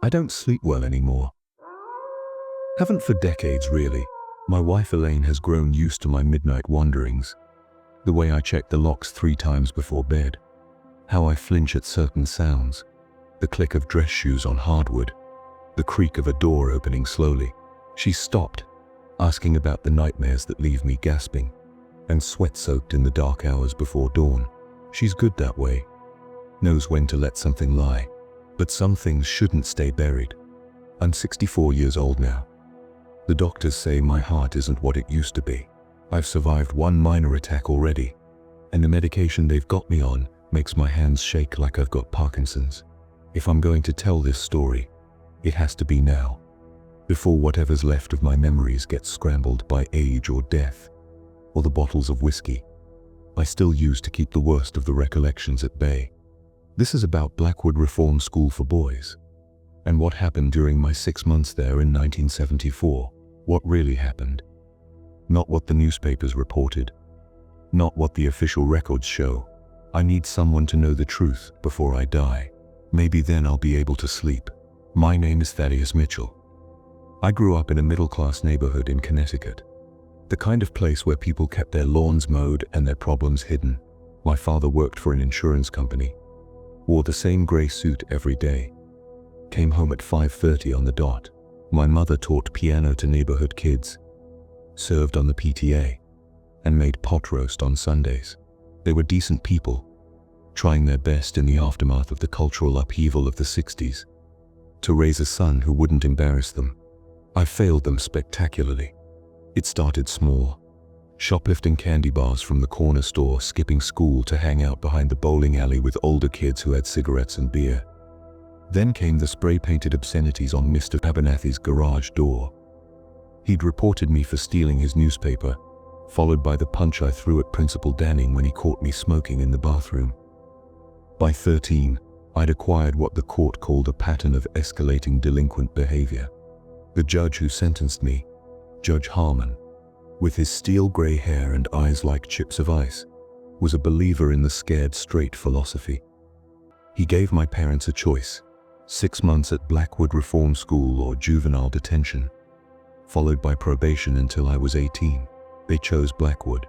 I don't sleep well anymore. Haven't for decades, really. My wife Elaine has grown used to my midnight wanderings. The way I check the locks 3 times before bed. How I flinch at certain sounds. The click of dress shoes on hardwood. The creak of a door opening slowly. She stopped, asking about the nightmares that leave me gasping and sweat-soaked in the dark hours before dawn. She's good that way. Knows when to let something lie. But some things shouldn't stay buried. I'm 64 years old now. The doctors say my heart isn't what it used to be. I've survived 1 minor attack already, and the medication they've got me on makes my hands shake like I've got Parkinson's. If I'm going to tell this story, it has to be now, before whatever's left of my memories gets scrambled by age or death, or the bottles of whiskey I still use to keep the worst of the recollections at bay. This is about Blackwood Reform School for Boys, and what happened during my 6 months there in 1974. What really happened. Not what the newspapers reported. Not what the official records show. I need someone to know the truth before I die. Maybe then I'll be able to sleep. My name is Thaddeus Mitchell. I grew up in a middle-class neighborhood in Connecticut. The kind of place where people kept their lawns mowed and their problems hidden. My father worked for an insurance company. Wore the same gray suit every day. Came home at 5:30 on the dot. My mother taught piano to neighborhood kids. Served on the PTA. And made pot roast on Sundays. They were decent people, trying their best in the aftermath of the cultural upheaval of the 60s. To raise a son who wouldn't embarrass them. I failed them spectacularly. It started small. Shoplifting candy bars from the corner store, skipping school to hang out behind the bowling alley with older kids who had cigarettes and beer. Then came the spray-painted obscenities on Mr. Abernathy's garage door. He'd reported me for stealing his newspaper, followed by the punch I threw at Principal Danning when he caught me smoking in the bathroom. By 13, I'd acquired what the court called a pattern of escalating delinquent behavior. The judge who sentenced me, Judge Harmon, with his steel gray hair and eyes like chips of ice, was a believer in the scared straight philosophy. He gave my parents a choice: 6 months at Blackwood Reform School or juvenile detention, followed by probation until I was 18. They chose Blackwood.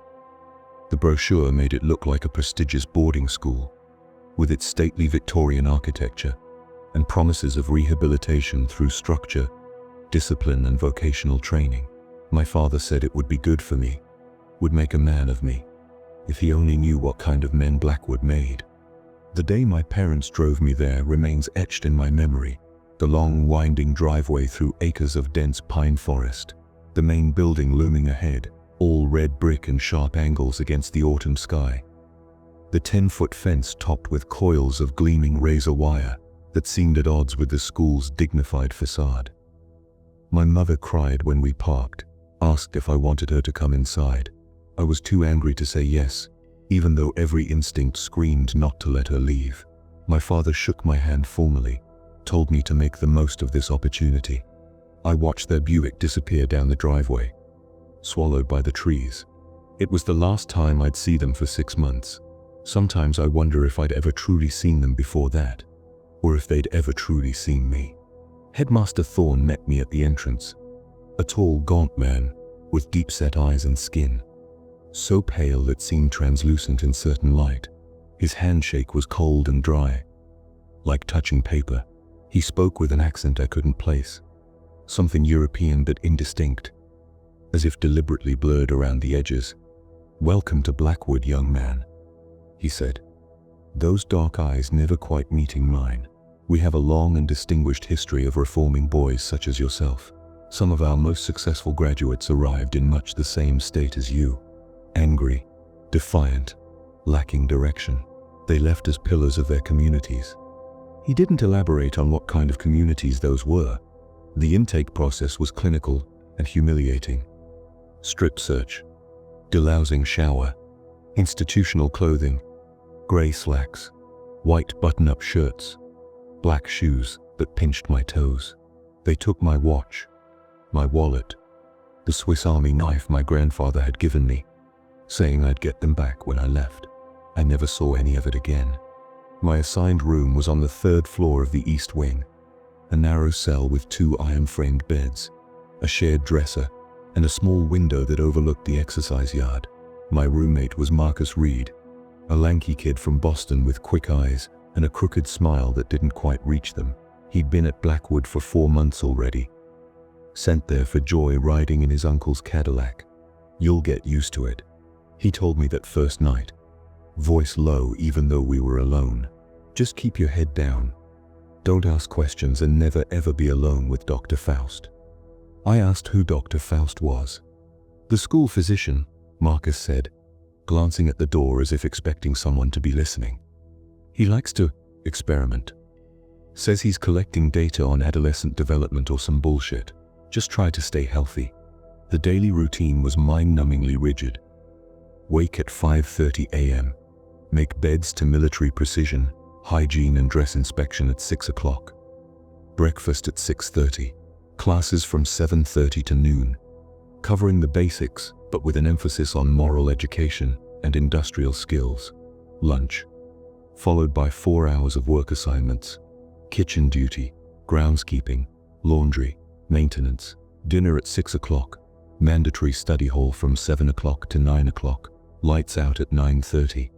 The brochure made it look like a prestigious boarding school, with its stately Victorian architecture and promises of rehabilitation through structure, discipline, and vocational training. My father said it would be good for me, would make a man of me, if he only knew what kind of men Blackwood made. The day my parents drove me there remains etched in my memory. The long, winding driveway through acres of dense pine forest. The main building looming ahead, all red brick and sharp angles against the autumn sky. The 10-foot fence topped with coils of gleaming razor wire that seemed at odds with the school's dignified facade. My mother cried when we parked, asked if I wanted her to come inside. I was too angry to say yes, even though every instinct screamed not to let her leave. My father shook my hand formally, told me to make the most of this opportunity. I watched their Buick disappear down the driveway, swallowed by the trees. It was the last time I'd see them for 6 months. Sometimes I wonder if I'd ever truly seen them before that, or if they'd ever truly seen me. Headmaster Thorne met me at the entrance. A tall, gaunt man, with deep-set eyes and skin, so pale it seemed translucent in certain light. His handshake was cold and dry, like touching paper. He spoke with an accent I couldn't place, something European but indistinct, as if deliberately blurred around the edges. "Welcome to Blackwood, young man," he said, those dark eyes never quite meeting mine. "We have a long and distinguished history of reforming boys such as yourself. Some of our most successful graduates arrived in much the same state as you. Angry, defiant, lacking direction. They left as pillars of their communities." He didn't elaborate on what kind of communities those were. The intake process was clinical and humiliating. Strip search, delousing shower, institutional clothing, gray slacks, white button-up shirts, black shoes that pinched my toes. They took my watch, my wallet, the Swiss Army knife my grandfather had given me, saying I'd get them back when I left. I never saw any of it again. My assigned room was on the 3rd floor of the East Wing, a narrow cell with 2 iron-framed beds, a shared dresser, and a small window that overlooked the exercise yard. My roommate was Marcus Reed, a lanky kid from Boston with quick eyes and a crooked smile that didn't quite reach them. He'd been at Blackwood for 4 months already, sent there for joy riding in his uncle's Cadillac. "You'll get used to it," he told me that first night, voice low even though we were alone. "Just keep your head down. Don't ask questions and never ever be alone with Dr. Faust." I asked who Dr. Faust was. "The school physician," Marcus said, glancing at the door as if expecting someone to be listening. "He likes to experiment. Says he's collecting data on adolescent development or some bullshit. Just try to stay healthy." The daily routine was mind-numbingly rigid. Wake at 5:30 a.m. Make beds to military precision, hygiene and dress inspection at 6 o'clock. Breakfast at 6:30. Classes from 7:30 to noon, covering the basics but with an emphasis on moral education and industrial skills. Lunch, followed by 4 hours of work assignments, kitchen duty, groundskeeping, laundry, maintenance. Dinner at 6 o'clock, mandatory study hall from 7 o'clock to 9 o'clock, lights out at 9:30.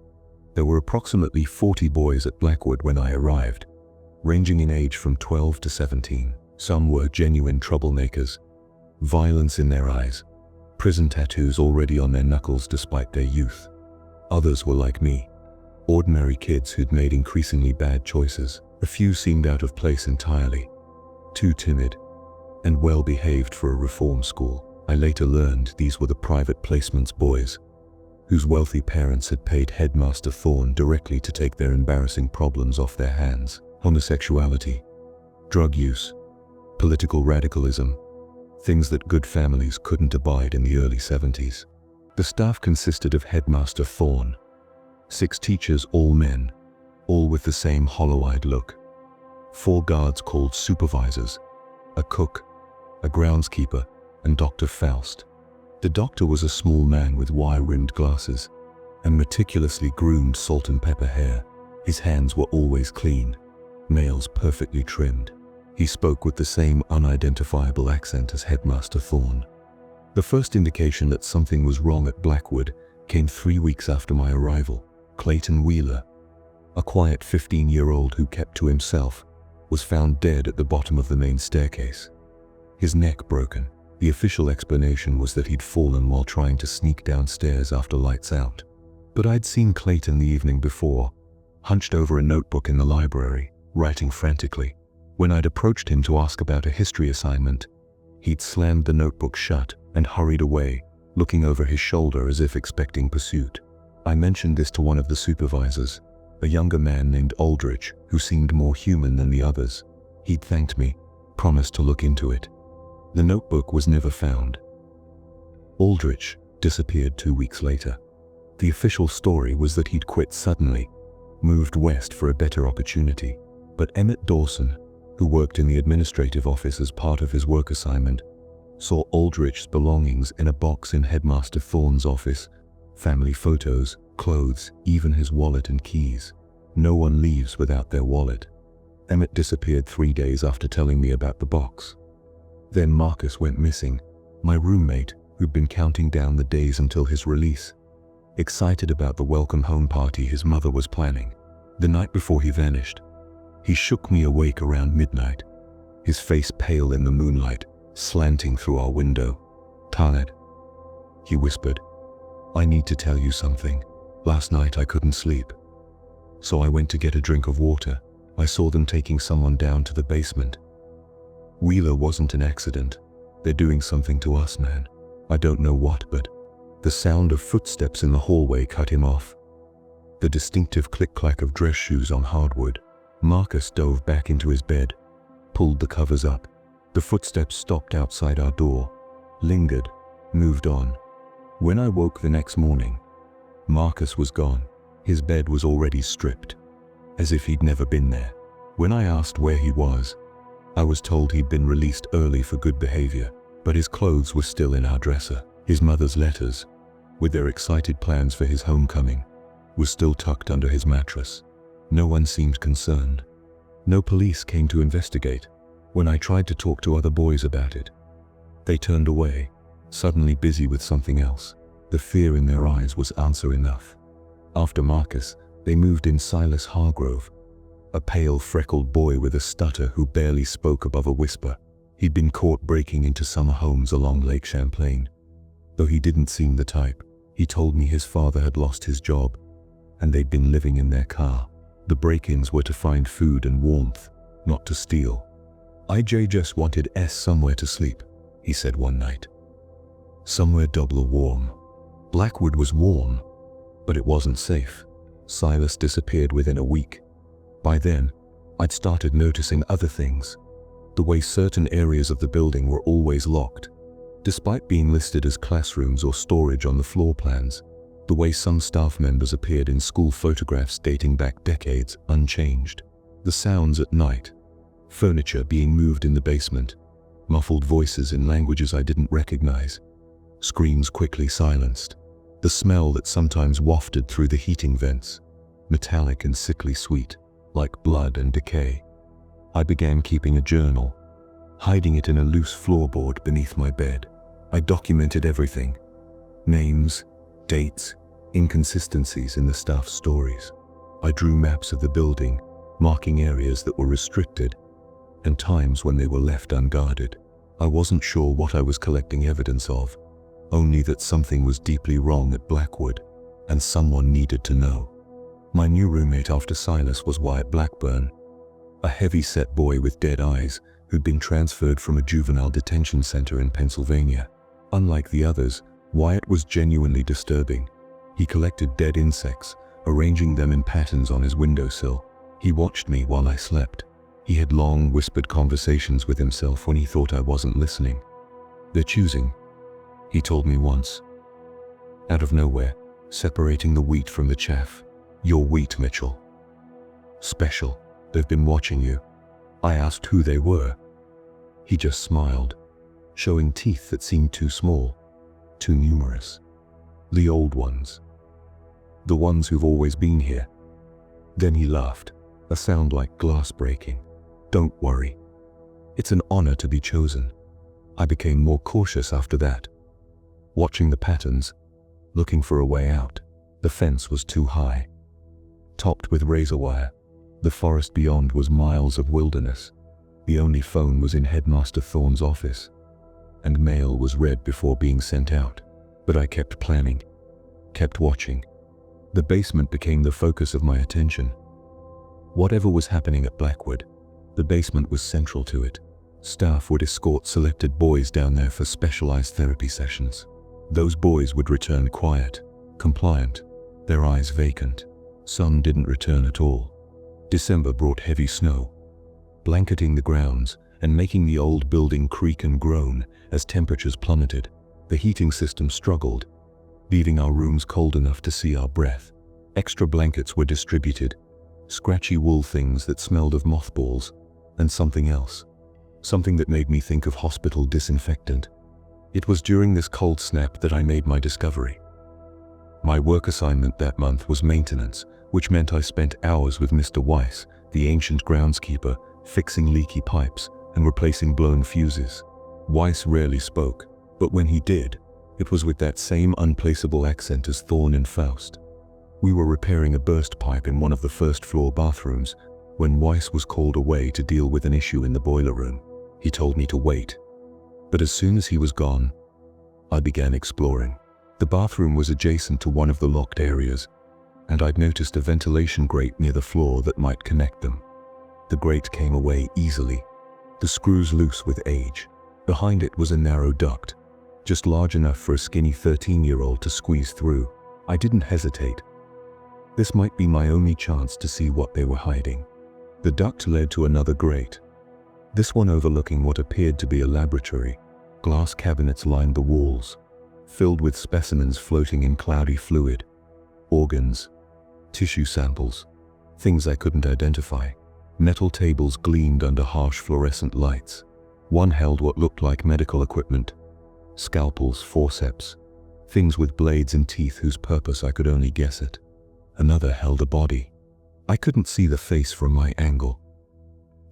There were approximately 40 boys at Blackwood when I arrived, ranging in age from 12 to 17. Some were genuine troublemakers, violence in their eyes, prison tattoos already on their knuckles despite their youth. Others were like me, ordinary kids who'd made increasingly bad choices. A few seemed out of place entirely, too timid, and well-behaved for a reform school. I later learned these were the private placements boys, whose wealthy parents had paid Headmaster Thorne directly to take their embarrassing problems off their hands. Homosexuality, drug use, political radicalism, things that good families couldn't abide in the early 70s. The staff consisted of Headmaster Thorne, 6 teachers, all men, all with the same hollow-eyed look, 4 guards called supervisors, a cook, a groundskeeper, and Dr. Faust. The doctor was a small man with wire-rimmed glasses and meticulously groomed salt and pepper hair. His hands were always clean, nails perfectly trimmed. He spoke with the same unidentifiable accent as Headmaster Thorne. The first indication that something was wrong at Blackwood came 3 weeks after my arrival. Clayton Wheeler, a quiet 15-year-old who kept to himself, was found dead at the bottom of the main staircase, his neck broken. The official explanation was that he'd fallen while trying to sneak downstairs after lights out. But I'd seen Clayton the evening before, hunched over a notebook in the library, writing frantically. When I'd approached him to ask about a history assignment, he'd slammed the notebook shut and hurried away, looking over his shoulder as if expecting pursuit. I mentioned this to one of the supervisors, a younger man named Aldrich, who seemed more human than the others. He'd thanked me, promised to look into it. The notebook was never found. Aldrich disappeared 2 weeks later. The official story was that he'd quit suddenly, moved west for a better opportunity. But Emmett Dawson, who worked in the administrative office as part of his work assignment, saw Aldrich's belongings in a box in Headmaster Thorne's office, family photos, clothes, even his wallet and keys. No one leaves without their wallet. Emmett disappeared 3 days after telling me about the box. Then Marcus went missing, my roommate, who'd been counting down the days until his release, excited about the welcome home party his mother was planning. The night before he vanished, he shook me awake around midnight, his face pale in the moonlight, slanting through our window. "Tired," he whispered. "I need to tell you something. Last night I couldn't sleep, so I went to get a drink of water. I saw them taking someone down to the basement. Wheeler wasn't an accident. They're doing something to us, man. I don't know what, but..." The sound of footsteps in the hallway cut him off. The distinctive click-clack of dress shoes on hardwood. Marcus dove back into his bed, pulled the covers up. The footsteps stopped outside our door, lingered, moved on. When I woke the next morning, Marcus was gone. His bed was already stripped, as if he'd never been there. When I asked where he was, I was told he'd been released early for good behavior, but his clothes were still in our dresser. His mother's letters, with their excited plans for his homecoming, were still tucked under his mattress. No one seemed concerned. No police came to investigate. When I tried to talk to other boys about it, they turned away, suddenly busy with something else. The fear in their eyes was answer enough. After Marcus, they moved in Silas Hargrove, a pale, freckled boy with a stutter who barely spoke above a whisper. He'd been caught breaking into summer homes along Lake Champlain. Though he didn't seem the type, he told me his father had lost his job, and they'd been living in their car. The break-ins were to find food and warmth, not to steal. "IJ just wanted somewhere to sleep," he said one night. Somewhere double warm. Blackwood was warm, but it wasn't safe. Silas disappeared within a week. By then, I'd started noticing other things. The way certain areas of the building were always locked, despite being listed as classrooms or storage on the floor plans. The way some staff members appeared in school photographs dating back decades unchanged. The sounds at night. Furniture being moved in the basement. Muffled voices in languages I didn't recognize. Screams quickly silenced. The smell that sometimes wafted through the heating vents. Metallic and sickly sweet, like blood and decay. I began keeping a journal, hiding it in a loose floorboard beneath my bed. I documented everything. Names, dates, inconsistencies in the staff's stories. I drew maps of the building, marking areas that were restricted, and times when they were left unguarded. I wasn't sure what I was collecting evidence of, only that something was deeply wrong at Blackwood, and someone needed to know. My new roommate after Silas was Wyatt Blackburn, a heavy-set boy with dead eyes who'd been transferred from a juvenile detention center in Pennsylvania. Unlike the others, Wyatt was genuinely disturbing. He collected dead insects, arranging them in patterns on his windowsill. He watched me while I slept. He had long, whispered conversations with himself when he thought I wasn't listening. "They're choosing," he told me once. Out of nowhere, separating the wheat from the chaff. "You're wheat, Mitchell. Special. They've been watching you." I asked who they were. He just smiled, showing teeth that seemed too small, too numerous. "The old ones. The ones who've always been here." Then he laughed, a sound like glass breaking. "Don't worry. It's an honor to be chosen." I became more cautious after that, watching the patterns, looking for a way out. The fence was too high, topped with razor wire. The forest beyond was miles of wilderness. The only phone was in Headmaster Thorne's office, and mail was read before being sent out. But I kept planning, kept watching. The basement became the focus of my attention. Whatever was happening at Blackwood, the basement was central to it. Staff would escort selected boys down there for specialized therapy sessions. Those boys would return quiet, compliant, their eyes vacant. Some didn't return at all. December brought heavy snow, blanketing the grounds and making the old building creak and groan as temperatures plummeted. The heating system struggled, leaving our rooms cold enough to see our breath. Extra blankets were distributed, scratchy wool things that smelled of mothballs, and something else. Something that made me think of hospital disinfectant. It was during this cold snap that I made my discovery. My work assignment that month was maintenance, which meant I spent hours with Mr. Weiss, the ancient groundskeeper, fixing leaky pipes and replacing blown fuses. Weiss rarely spoke, but when he did, it was with that same unplaceable accent as Thorne and Faust. We were repairing a burst pipe in one of the first-floor bathrooms when Weiss was called away to deal with an issue in the boiler room. He told me to wait, but as soon as he was gone, I began exploring. The bathroom was adjacent to one of the locked areas, and I'd noticed a ventilation grate near the floor that might connect them. The grate came away easily, the screws loose with age. Behind it was a narrow duct, just large enough for a skinny 13-year-old to squeeze through. I didn't hesitate. This might be my only chance to see what they were hiding. The duct led to another grate, this one overlooking what appeared to be a laboratory. Glass cabinets lined the walls, filled with specimens floating in cloudy fluid. Organs, tissue samples, things I couldn't identify. Metal tables gleamed under harsh fluorescent lights. One held what looked like medical equipment, scalpels, forceps, things with blades and teeth whose purpose I could only guess at. Another held a body. I couldn't see the face from my angle,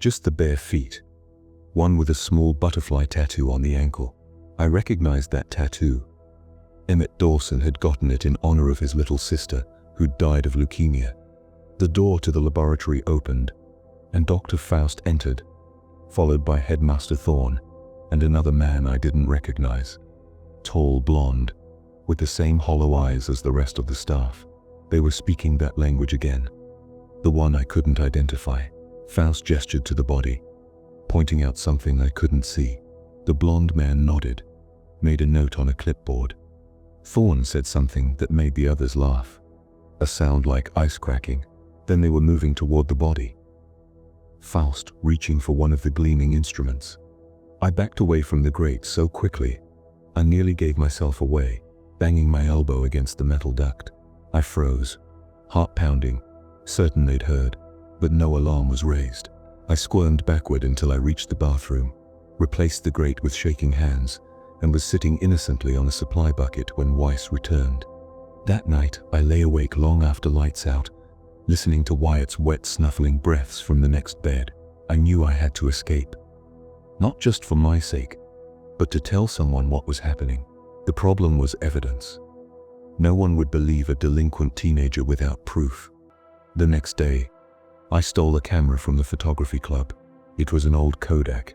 just the bare feet, one with a small butterfly tattoo on the ankle. I recognized that tattoo. Emmett Dawson had gotten it in honor of his little sister, who'd died of leukemia. The door to the laboratory opened, and Dr. Faust entered, followed by Headmaster Thorne and another man I didn't recognize. Tall, blonde, with the same hollow eyes as the rest of the staff. They were speaking that language again, the one I couldn't identify. Faust gestured to the body, pointing out something I couldn't see. The blonde man nodded, made a note on a clipboard. Thorne said something that made the others laugh, a sound like ice cracking. Then they were moving toward the body, Faust reaching for one of the gleaming instruments. I backed away from the grate so quickly, I nearly gave myself away, banging my elbow against the metal duct. I froze, heart pounding, certain they'd heard, but no alarm was raised. I squirmed backward until I reached the bathroom, replaced the grate with shaking hands, and was sitting innocently on a supply bucket when Weiss returned. That night, I lay awake long after lights out, listening to Wyatt's wet, snuffling breaths from the next bed. I knew I had to escape. Not just for my sake, but to tell someone what was happening. The problem was evidence. No one would believe a delinquent teenager without proof. The next day, I stole a camera from the photography club. It was an old Kodak.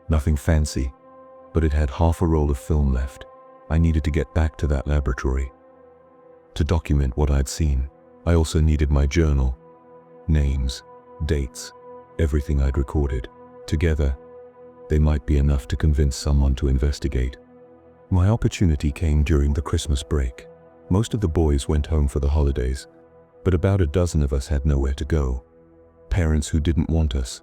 Nothing fancy, but it had half a roll of film left. I needed to get back to that laboratory to document what I'd seen. I also needed my journal, names, dates, everything I'd recorded. Together, they might be enough to convince someone to investigate. My opportunity came during the Christmas break. Most of the boys went home for the holidays, but about a dozen of us had nowhere to go. Parents who didn't want us.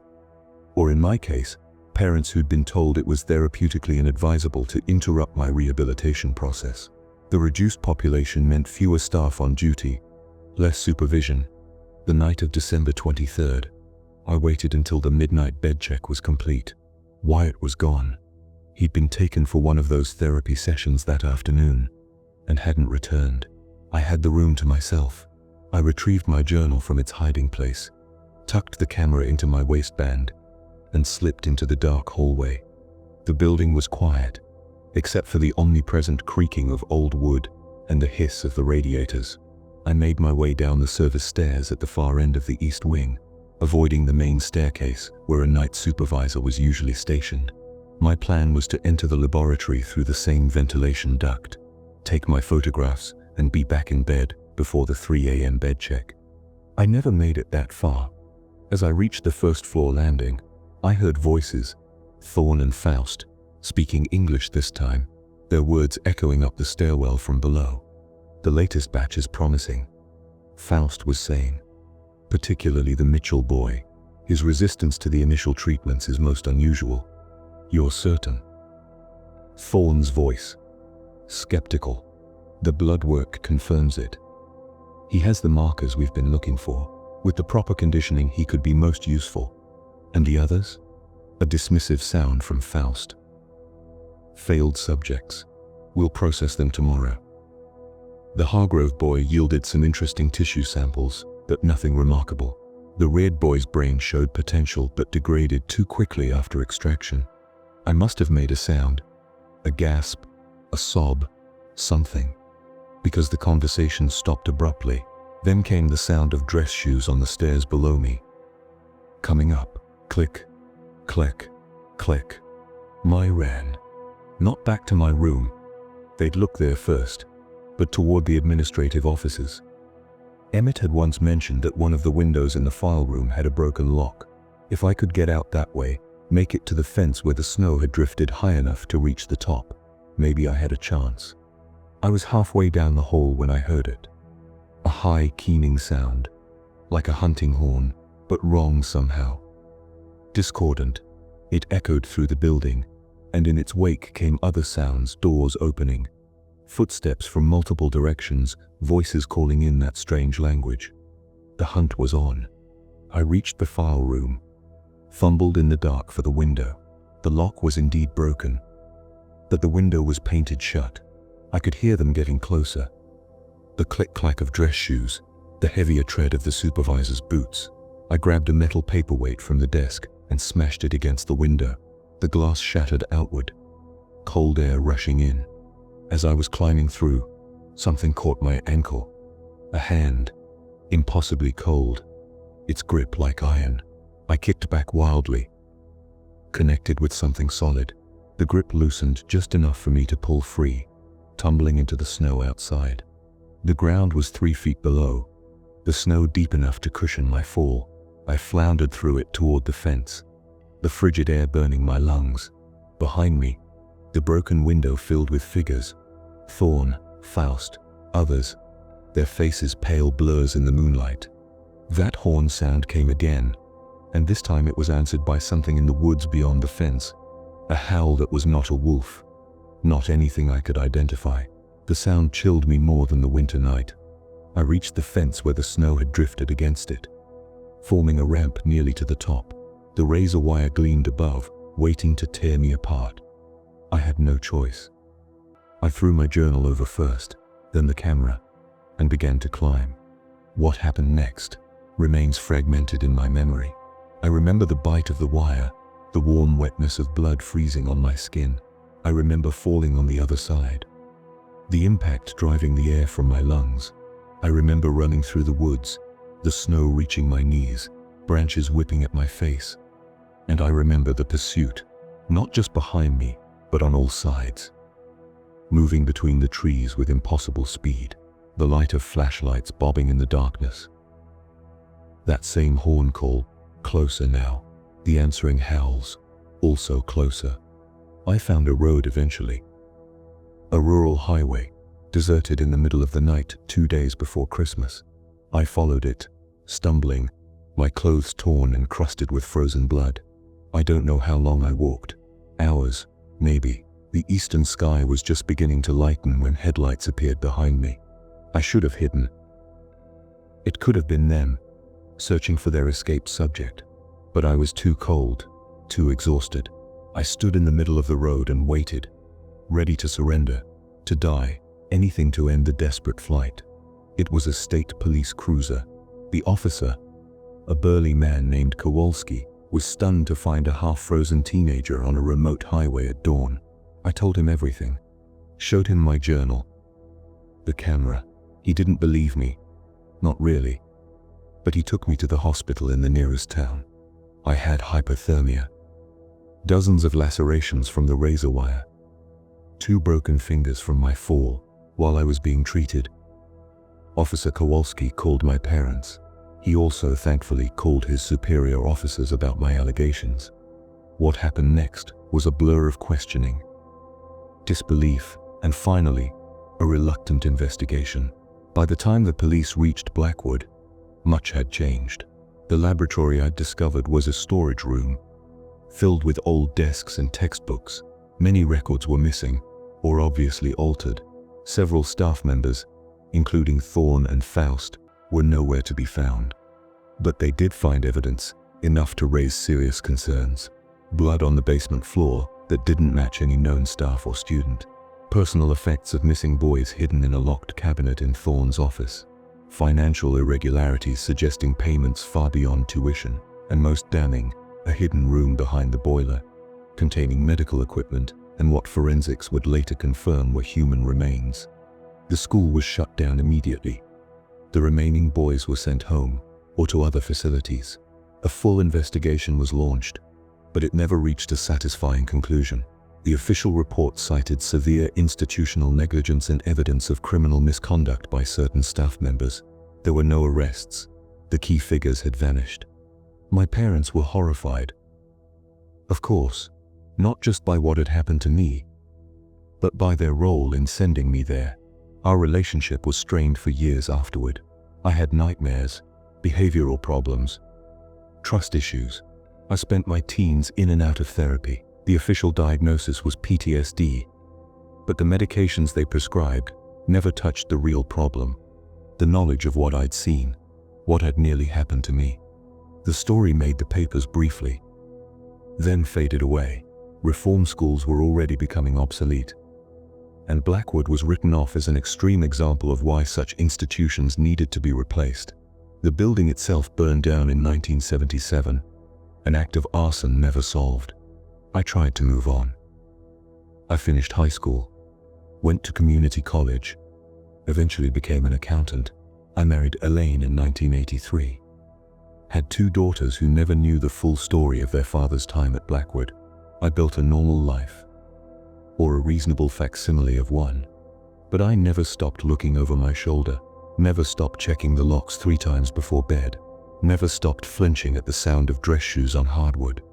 Or in my case, parents who'd been told it was therapeutically inadvisable to interrupt my rehabilitation process. The reduced population meant fewer staff on duty, less supervision. The night of December 23rd, I waited until the midnight bed check was complete. Wyatt was gone. He'd been taken for one of those therapy sessions that afternoon, and hadn't returned. I had the room to myself. I retrieved my journal from its hiding place, tucked the camera into my waistband, and slipped into the dark hallway. The building was quiet, except for the omnipresent creaking of old wood and the hiss of the radiators. I made my way down the service stairs at the far end of the east wing, avoiding the main staircase where a night supervisor was usually stationed. My plan was to enter the laboratory through the same ventilation duct, take my photographs, and be back in bed before the 3 a.m. bed check. I never made it that far. As I reached the first floor landing, I heard voices, Thorne and Faust, speaking English this time, their words echoing up the stairwell from below. The latest batch is promising, Faust was saying. Particularly the Mitchell boy. His resistance to the initial treatments is most unusual. You're certain? Thorne's voice. Skeptical. The blood work confirms it. He has the markers we've been looking for. With the proper conditioning, he could be most useful. And the others? A dismissive sound from Faust. Failed subjects. We'll process them tomorrow. The Hargrove boy yielded some interesting tissue samples, but nothing remarkable. The Reard boy's brain showed potential but degraded too quickly after extraction. I must have made a sound, a gasp, a sob, something, because the conversation stopped abruptly. Then came the sound of dress shoes on the stairs below me. Coming up, click, click, click. I ran. Not back to my room. They'd look there first, but toward the administrative offices. Emmett had once mentioned that one of the windows in the file room had a broken lock. If I could get out that way, make it to the fence where the snow had drifted high enough to reach the top, maybe I had a chance. I was halfway down the hall when I heard it. A high, keening sound, like a hunting horn, but wrong somehow. Discordant, it echoed through the building, and in its wake came other sounds, doors opening, footsteps from multiple directions, voices calling in that strange language. The hunt was on. I reached the file room, fumbled in the dark for the window. The lock was indeed broken, but the window was painted shut. I could hear them getting closer. The click-clack of dress shoes, the heavier tread of the supervisor's boots. I grabbed a metal paperweight from the desk and smashed it against the window. The glass shattered outward, cold air rushing in. As I was climbing through, something caught my ankle. A hand, impossibly cold, its grip like iron. I kicked back wildly, connected with something solid. The grip loosened just enough for me to pull free, tumbling into the snow outside. The ground was 3 feet below, the snow deep enough to cushion my fall. I floundered through it toward the fence, the frigid air burning my lungs. Behind me, the broken window filled with figures. Thorn, Faust, others, their faces pale blurs in the moonlight. That horn sound came again, and this time it was answered by something in the woods beyond the fence. A howl that was not a wolf, not anything I could identify. The sound chilled me more than the winter night. I reached the fence where the snow had drifted against it, forming a ramp nearly to the top. The razor wire gleamed above, waiting to tear me apart. I had no choice. I threw my journal over first, then the camera, and began to climb. What happened next remains fragmented in my memory. I remember the bite of the wire, the warm wetness of blood freezing on my skin. I remember falling on the other side, the impact driving the air from my lungs. I remember running through the woods, the snow reaching my knees, branches whipping at my face. And I remember the pursuit, not just behind me, but on all sides. Moving between the trees with impossible speed, the light of flashlights bobbing in the darkness. That same horn call, closer now, the answering howls, also closer. I found a road eventually. A rural highway, deserted in the middle of the night 2 days before Christmas. I followed it, stumbling, my clothes torn and crusted with frozen blood. I don't know how long I walked. Hours, maybe. The eastern sky was just beginning to lighten when headlights appeared behind me. I should have hidden. It could have been them, searching for their escaped subject. But I was too cold, too exhausted. I stood in the middle of the road and waited, ready to surrender, to die, anything to end the desperate flight. It was a state police cruiser. The officer, a burly man named Kowalski, was stunned to find a half-frozen teenager on a remote highway at dawn. I told him everything, showed him my journal, the camera. He didn't believe me, not really, but he took me to the hospital in the nearest town. I had hypothermia, dozens of lacerations from the razor wire, 2 broken fingers from my fall while I was being treated. Officer Kowalski called my parents. He also thankfully called his superior officers about my allegations. What happened next was a blur of questioning, disbelief, and finally, a reluctant investigation. By the time the police reached Blackwood, much had changed. The laboratory I'd discovered was a storage room, filled with old desks and textbooks. Many records were missing, or obviously altered. Several staff members, including Thorn and Faust, were nowhere to be found. But they did find evidence, enough to raise serious concerns. Blood on the basement floor that didn't match any known staff or student. Personal effects of missing boys hidden in a locked cabinet in Thorn's office. Financial irregularities suggesting payments far beyond tuition. And most damning, a hidden room behind the boiler, containing medical equipment and what forensics would later confirm were human remains. The school was shut down immediately. The remaining boys were sent home, or to other facilities. A full investigation was launched, but it never reached a satisfying conclusion. The official report cited severe institutional negligence and evidence of criminal misconduct by certain staff members. There were no arrests. The key figures had vanished. My parents were horrified. Of course, not just by what had happened to me, but by their role in sending me there. Our relationship was strained for years afterward. I had nightmares, behavioral problems, trust issues. I spent my teens in and out of therapy. The official diagnosis was PTSD, but the medications they prescribed never touched the real problem, the knowledge of what I'd seen, what had nearly happened to me. The story made the papers briefly, then faded away. Reform schools were already becoming obsolete, and Blackwood was written off as an extreme example of why such institutions needed to be replaced. The building itself burned down in 1977, an act of arson never solved. I tried to move on. I finished high school, went to community college, eventually became an accountant. I married Elaine in 1983. Had 2 daughters who never knew the full story of their father's time at Blackwood. I built a normal life, or a reasonable facsimile of one. But I never stopped looking over my shoulder, never stopped checking the locks 3 times before bed, never stopped flinching at the sound of dress shoes on hardwood.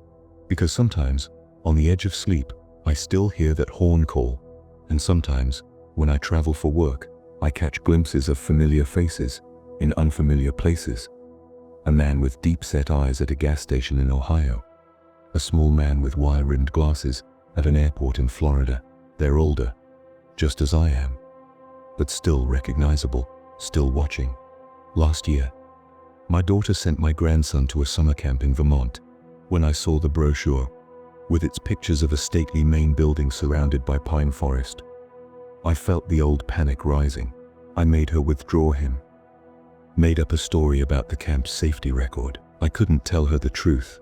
Because sometimes, on the edge of sleep, I still hear that horn call, and sometimes, when I travel for work, I catch glimpses of familiar faces in unfamiliar places. A man with deep-set eyes at a gas station in Ohio. A small man with wire-rimmed glasses at an airport in Florida. They're older, just as I am, but still recognizable, still watching. Last year, my daughter sent my grandson to a summer camp in Vermont. When I saw the brochure, with its pictures of a stately main building surrounded by pine forest, I felt the old panic rising. I made her withdraw him. Made up a story about the camp's safety record. I couldn't tell her the truth,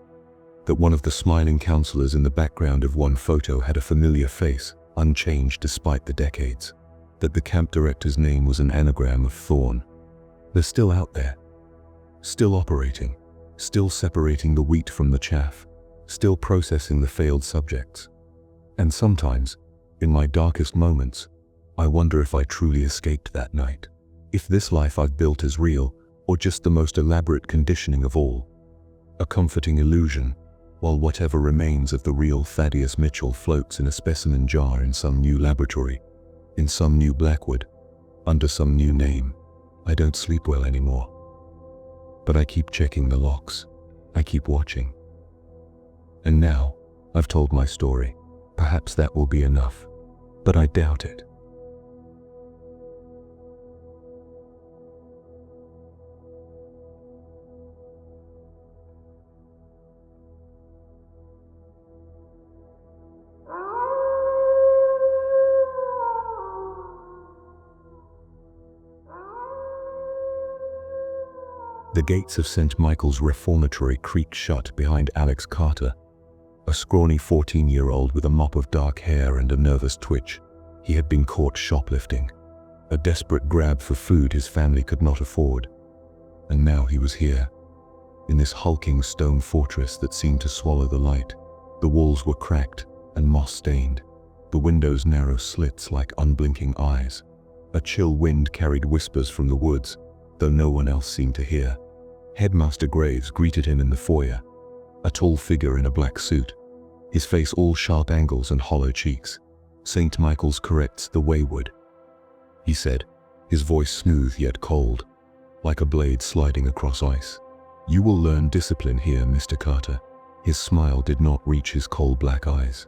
that one of the smiling counselors in the background of one photo had a familiar face, unchanged despite the decades. That the camp director's name was an anagram of thorn. They're still out there, still operating, still separating the wheat from the chaff, still processing the failed subjects. And sometimes, in my darkest moments, I wonder if I truly escaped that night. If this life I've built is real, or just the most elaborate conditioning of all. A comforting illusion, while whatever remains of the real Thaddeus Mitchell floats in a specimen jar in some new laboratory, in some new Blackwood, under some new name. I don't sleep well anymore. But I keep checking the locks. I keep watching. And now, I've told my story. Perhaps that will be enough. But I doubt it. The gates of St. Michael's Reformatory creaked shut behind Alex Carter, a scrawny 14-year-old with a mop of dark hair and a nervous twitch. He had been caught shoplifting, a desperate grab for food his family could not afford. And now he was here, in this hulking stone fortress that seemed to swallow the light. The walls were cracked and moss-stained, the windows narrow slits like unblinking eyes. A chill wind carried whispers from the woods, though no one else seemed to hear. Headmaster Graves greeted him in the foyer, a tall figure in a black suit, his face all sharp angles and hollow cheeks. "St. Michael's corrects the wayward," he said, his voice smooth yet cold, like a blade sliding across ice. "You will learn discipline here, Mr. Carter." His smile did not reach his coal black eyes.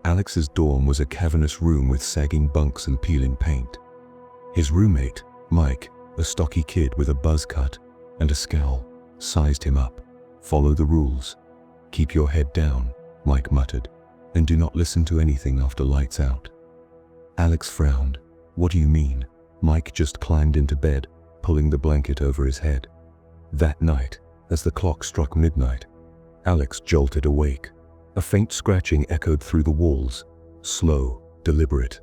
Alex's dorm was a cavernous room with sagging bunks and peeling paint. His roommate, Mike, a stocky kid with a buzz cut and a scowl, sized him up. "Follow the rules. Keep your head down," Mike muttered, "and do not listen to anything after lights out." Alex frowned. "What do you mean?" Mike just climbed into bed, pulling the blanket over his head. That night, as the clock struck midnight, Alex jolted awake. A faint scratching echoed through the walls, slow, deliberate,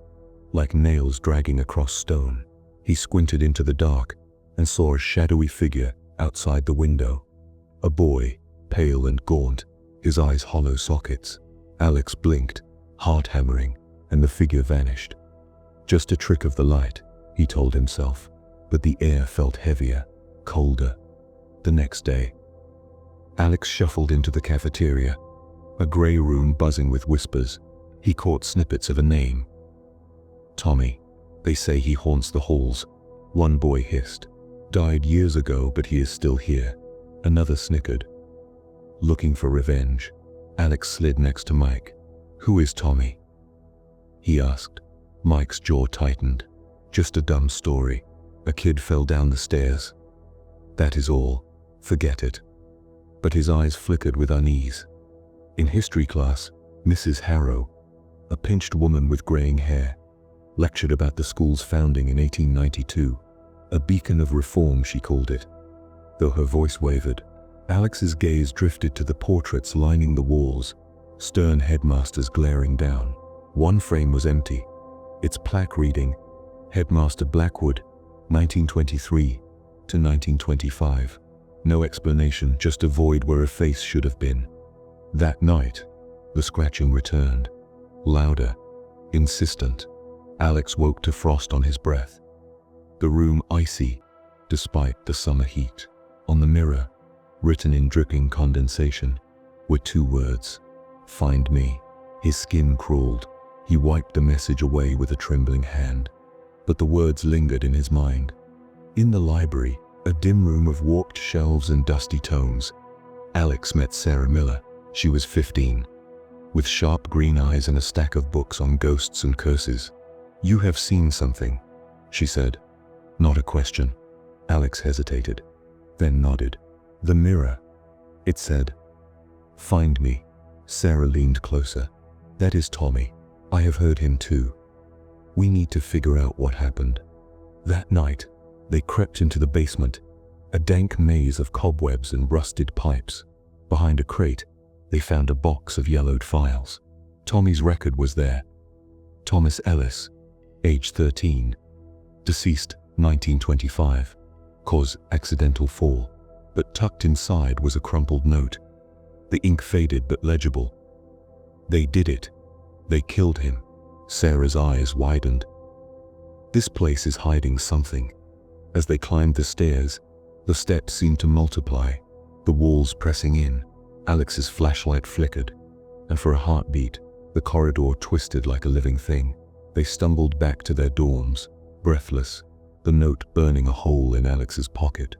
like nails dragging across stone. He squinted into the dark and saw a shadowy figure outside the window. A boy, pale and gaunt, his eyes hollow sockets. Alex blinked, heart hammering, and the figure vanished. Just a trick of the light, he told himself, but the air felt heavier, colder. The next day, Alex shuffled into the cafeteria, a grey room buzzing with whispers. He caught snippets of a name. "Tommy. They say he haunts the halls," one boy hissed. "Died years ago, but he is still here," another snickered. Looking for revenge, Alex slid next to Mike. "Who is Tommy?" he asked. Mike's jaw tightened. "Just a dumb story. A kid fell down the stairs. That is all. Forget it." But his eyes flickered with unease. In history class, Mrs. Harrow, a pinched woman with graying hair, lectured about the school's founding in 1892. A beacon of reform, she called it. Though her voice wavered, Alex's gaze drifted to the portraits lining the walls, stern headmasters glaring down. One frame was empty, its plaque reading, Headmaster Blackwood, 1923 to 1925. No explanation, just a void where a face should have been. That night, the scratching returned, louder, insistent. Alex woke to frost on his breath. The room icy, despite the summer heat. On the mirror, written in dripping condensation, were 2 words: "Find me." His skin crawled. He wiped the message away with a trembling hand. But the words lingered in his mind. In the library, a dim room of warped shelves and dusty tomes, Alex met Sarah Miller. She was 15, with sharp green eyes and a stack of books on ghosts and curses. "You have seen something," she said. Not a question. Alex hesitated, then nodded. "The mirror," it said. "Find me." Sarah leaned closer. "That is Tommy. I have heard him too. We need to figure out what happened." That night, they crept into the basement, a dank maze of cobwebs and rusted pipes. Behind a crate, they found a box of yellowed files. Tommy's record was there. Thomas Ellis, age 13, deceased 1925, cause accidental fall. But tucked inside was a crumpled note. The ink faded but legible. "They did it. They killed him." Sarah's eyes widened. "This place is hiding something." As they climbed the stairs, the steps seemed to multiply, the walls pressing in. Alex's flashlight flickered, and for a heartbeat, the corridor twisted like a living thing. They stumbled back to their dorms, breathless, the note burning a hole in Alex's pocket.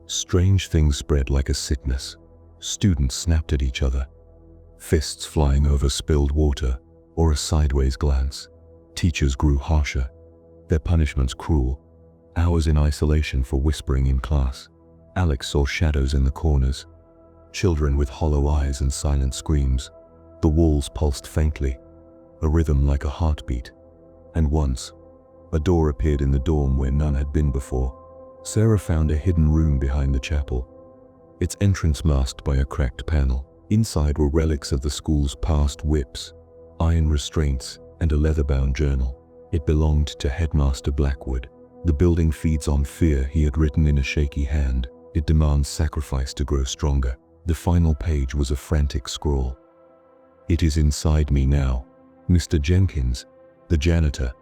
Strange things spread like a sickness. Students snapped at each other, fists flying over spilled water or a sideways glance. Teachers grew harsher, their punishments cruel. Hours in isolation for whispering in class. Alex saw shadows in the corners, children with hollow eyes and silent screams. The walls pulsed faintly, a rhythm like a heartbeat. And once, a door appeared in the dorm where none had been before. Sarah found a hidden room behind the chapel, its entrance masked by a cracked panel. Inside were relics of the school's past: whips, iron restraints, and a leather-bound journal. It belonged to Headmaster Blackwood. "The building feeds on fear," he had written in a shaky hand. "It demands sacrifice to grow stronger." The final page was a frantic scrawl. "It is inside me now." Mr. Jenkins, the janitor,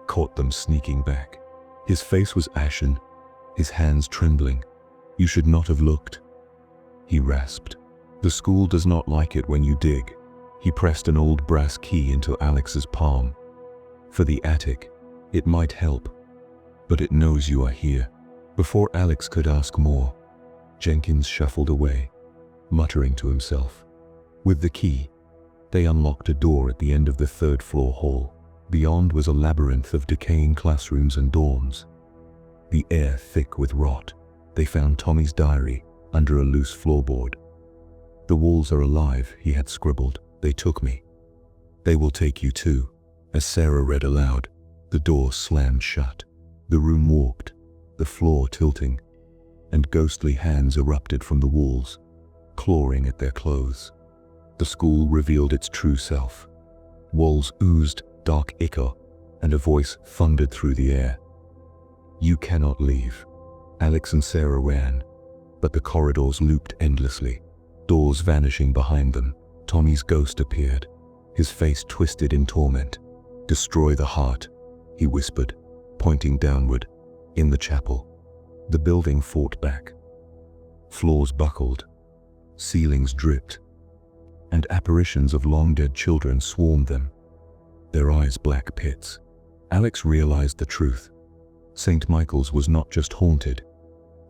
caught them sneaking back. His face was ashen, his hands trembling. "You should not have looked," he rasped. "The school does not like it when you dig." He pressed an old brass key into Alex's palm. "For the attic, it might help, but it knows you are here." Before Alex could ask more, Jenkins shuffled away, muttering to himself. With the key, they unlocked a door at the end of the 3rd-floor hall. Beyond was a labyrinth of decaying classrooms and dorms, the air thick with rot. They found Tommy's diary under a loose floorboard. "The walls are alive," he had scribbled. "They took me. They will take you too." As Sarah read aloud, the door slammed shut. The room warped, the floor tilting, and ghostly hands erupted from the walls, clawing at their clothes. The school revealed its true self. Walls oozed dark ichor, and a voice thundered through the air. "You cannot leave." Alex and Sarah ran, but the corridors looped endlessly, doors vanishing behind them. Tommy's ghost appeared, his face twisted in torment. "Destroy the heart," he whispered, pointing downward, in the chapel. The building fought back. Floors buckled, ceilings dripped, and apparitions of long-dead children swarmed them, their eyes black pits. Alex realized the truth. St. Michael's was not just haunted,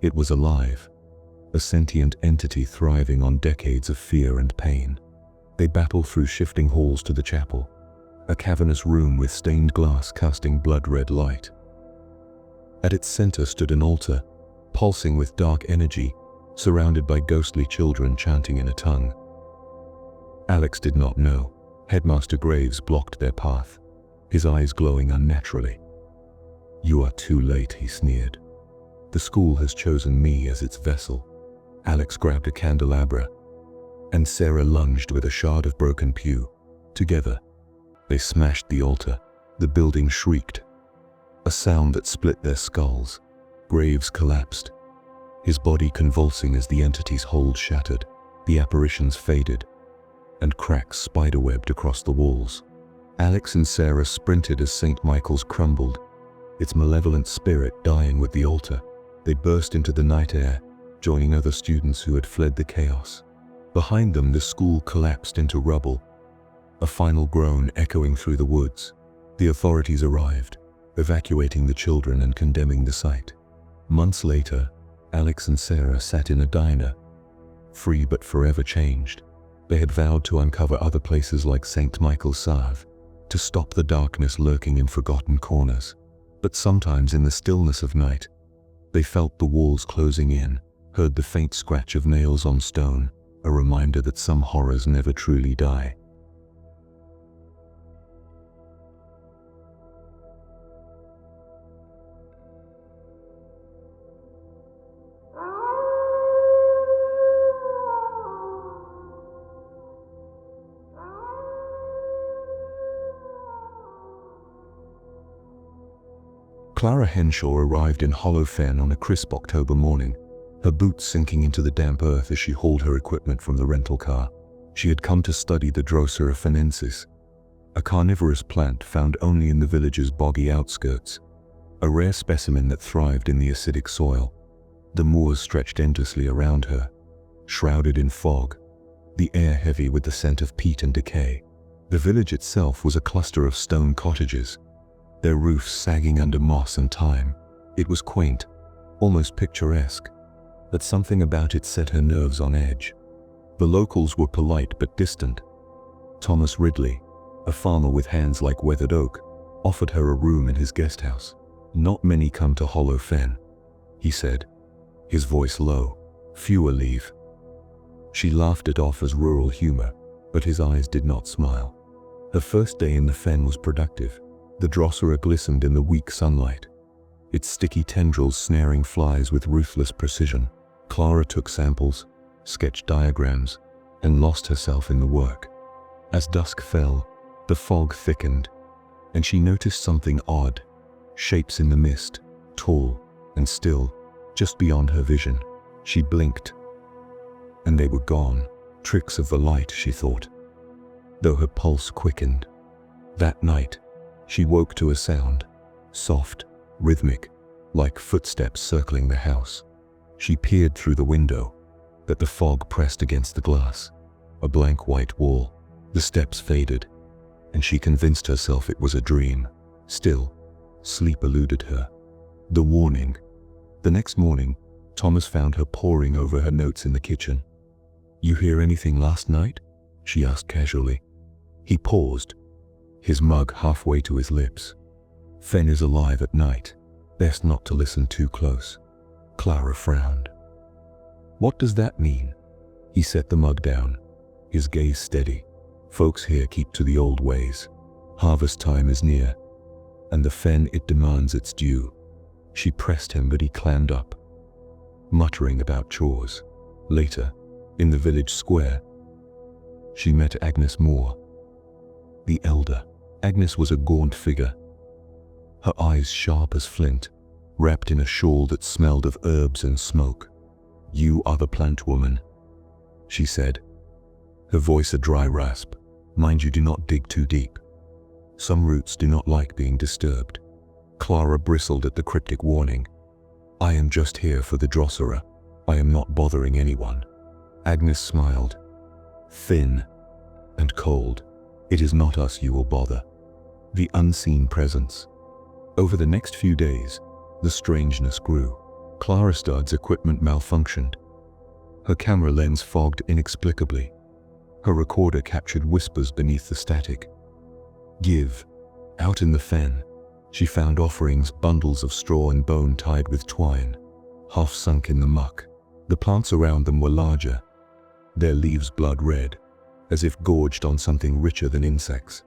it was alive, a sentient entity thriving on decades of fear and pain. They battled through shifting halls to the chapel, a cavernous room with stained glass casting blood-red light. At its center stood an altar, pulsing with dark energy, surrounded by ghostly children chanting in a tongue. Alex did not know. Headmaster Graves blocked their path, his eyes glowing unnaturally. "You are too late," he sneered. "The school has chosen me as its vessel." Alex grabbed a candelabra, and Sarah lunged with a shard of broken pew. Together, they smashed the altar. The building shrieked, a sound that split their skulls. Graves collapsed, his body convulsing as the entity's hold shattered. The apparitions faded, and cracks spiderwebbed across the walls. Alex and Sarah sprinted as St. Michael's crumbled, its malevolent spirit dying with the altar. They burst into the night air, joining other students who had fled the chaos. Behind them, the school collapsed into rubble, a final groan echoing through the woods. The authorities arrived, evacuating the children and condemning the site. Months later, Alex and Sarah sat in a diner, free but forever changed. They had vowed to uncover other places like St. Michael's Save, to stop the darkness lurking in forgotten corners. But sometimes in the stillness of night, they felt the walls closing in, heard the faint scratch of nails on stone, a reminder that some horrors never truly die. Clara Henshaw arrived in Hollow Fen on a crisp October morning, her boots sinking into the damp earth as she hauled her equipment from the rental car. She had come to study the Drosera fenensis, a carnivorous plant found only in the village's boggy outskirts, a rare specimen that thrived in the acidic soil. The moors stretched endlessly around her, shrouded in fog, the air heavy with the scent of peat and decay. The village itself was a cluster of stone cottages, their roofs sagging under moss and time. It was quaint, almost picturesque, but something about it set her nerves on edge. The locals were polite but distant. Thomas Ridley, a farmer with hands like weathered oak, offered her a room in his guest house. "Not many come to Hollow Fen," he said, his voice low. "Fewer leave." She laughed it off as rural humor, but his eyes did not smile. Her first day in the fen was productive. The Drosera glistened in the weak sunlight, its sticky tendrils snaring flies with ruthless precision. Clara took samples, sketched diagrams, and lost herself in the work. As dusk fell, the fog thickened, and she noticed something odd. Shapes in the mist, tall and still, just beyond her vision. She blinked, and they were gone. Tricks of the light, she thought, though her pulse quickened. That night, she woke to a sound, soft, rhythmic, like footsteps circling the house. She peered through the window, but the fog pressed against the glass. A blank white wall. The steps faded, and she convinced herself it was a dream. Still, sleep eluded her. The warning. The next morning, Thomas found her poring over her notes in the kitchen. "You hear anything last night?" she asked casually. He paused, his mug halfway to his lips. "Fen is alive at night. Best not to listen too close." Clara frowned. "What does that mean?" He set the mug down, his gaze steady. "Folks here keep to the old ways. Harvest time is near, and the fen, it demands its due." She pressed him, but he clammed up, muttering about chores. Later, in the village square, she met Agnes Moore, the elder. Agnes was a gaunt figure, her eyes sharp as flint, wrapped in a shawl that smelled of herbs and smoke. "You are the plant woman," she said, her voice a dry rasp. "Mind you do not dig too deep. Some roots do not like being disturbed." Clara bristled at the cryptic warning. "I am just here for the Drosera. I am not bothering anyone." Agnes smiled, thin and cold. "It is not us you will bother." The unseen presence. Over the next few days, the strangeness grew. Clara Studd's equipment malfunctioned. Her camera lens fogged inexplicably. Her recorder captured whispers beneath the static. Give. Out in the fen, she found offerings, bundles of straw and bone tied with twine, half sunk in the muck. The plants around them were larger, their leaves blood red, as if gorged on something richer than insects.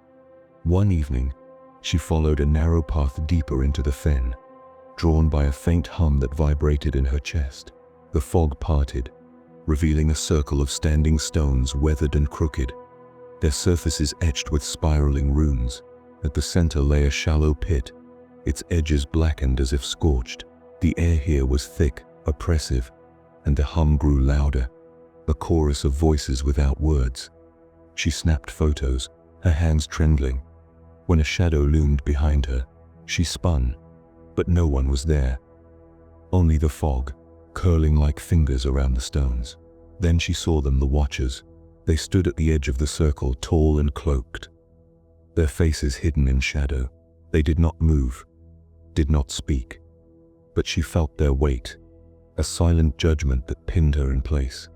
One evening, she followed a narrow path deeper into the fen, drawn by a faint hum that vibrated in her chest. The fog parted, revealing a circle of standing stones weathered and crooked, their surfaces etched with spiraling runes. At the center lay a shallow pit, its edges blackened as if scorched. The air here was thick, oppressive, and the hum grew louder, a chorus of voices without words. She snapped photos, her hands trembling. When a shadow loomed behind her, she spun, but no one was there. Only the fog, curling like fingers around the stones. Then she saw them, the Watchers. They stood at the edge of the circle, tall and cloaked, their faces hidden in shadow. They did not move, did not speak, but she felt their weight, a silent judgment that pinned her in place.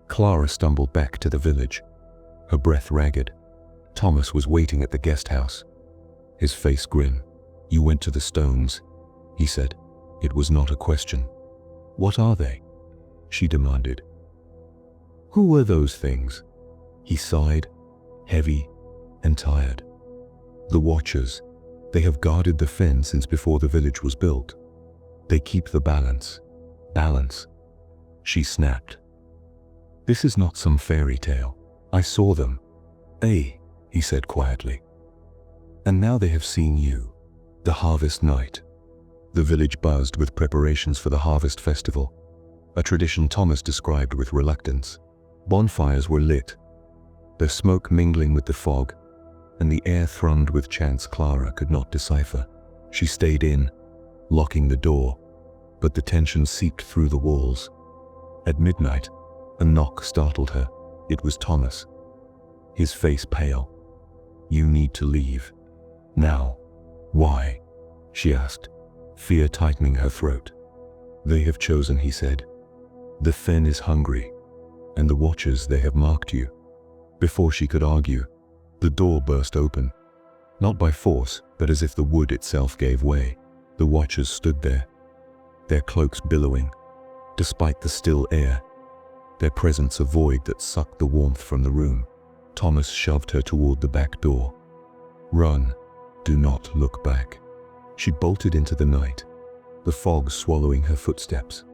Clara stumbled back to the village, her breath ragged. Thomas was waiting at the guest house, his face grim. "You went to the stones," he said. It was not a question. "What are they?" she demanded. "Who were those things?" He sighed, heavy and tired. "The Watchers. They have guarded the fen since before the village was built. They keep the balance." "Balance," she snapped. "This is not some fairy tale. I saw them." "Eh," he said quietly. "And now they have seen you." The harvest night. The village buzzed with preparations for the harvest festival, a tradition Thomas described with reluctance. Bonfires were lit, their smoke mingling with the fog, and the air thrummed with chants Clara could not decipher. She stayed in, locking the door, but the tension seeped through the walls. At midnight, a knock startled her. It was Thomas, his face pale. "You need to leave. Now." "Why?" she asked, fear tightening her throat. "They have chosen," he said. "The fen is hungry, and the Watchers, they have marked you." Before she could argue, the door burst open. Not by force, but as if the wood itself gave way. The Watchers stood there, their cloaks billowing, despite the still air, their presence a void that sucked the warmth from the room. Thomas shoved her toward the back door. "Run. Do not look back." She bolted into the night, the fog swallowing her footsteps.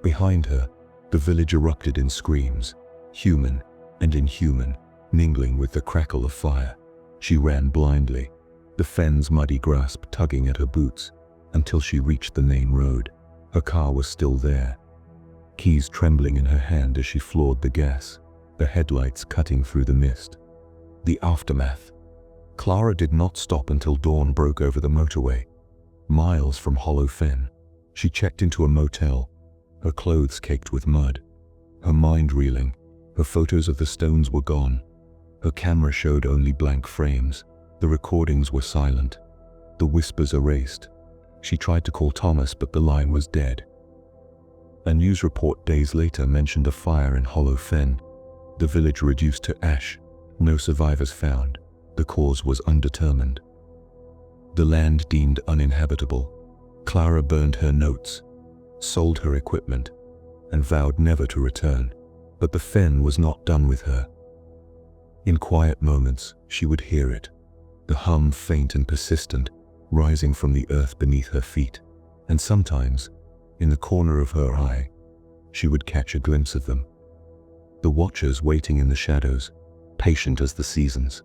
Behind her, the village erupted in screams, human and inhuman, mingling with the crackle of fire. She ran blindly, the fen's muddy grasp tugging at her boots, until she reached the main road. Her car was still there, keys trembling in her hand as she floored the gas, the headlights cutting through the mist. The aftermath. Clara did not stop until dawn broke over the motorway, miles from Hollow Fen. She checked into a motel, her clothes caked with mud, her mind reeling. Her photos of the stones were gone. Her camera showed only blank frames. The recordings were silent, the whispers erased. She tried to call Thomas, but the line was dead. A news report days later mentioned a fire in Hollow Fen, the village reduced to ash, no survivors found. The cause was undetermined. The land deemed uninhabitable. Clara burned her notes, sold her equipment, and vowed never to return. But the fen was not done with her. In quiet moments, she would hear it, the hum faint and persistent, rising from the earth beneath her feet. And sometimes, in the corner of her eye, she would catch a glimpse of them. The Watchers waiting in the shadows, patient as the seasons.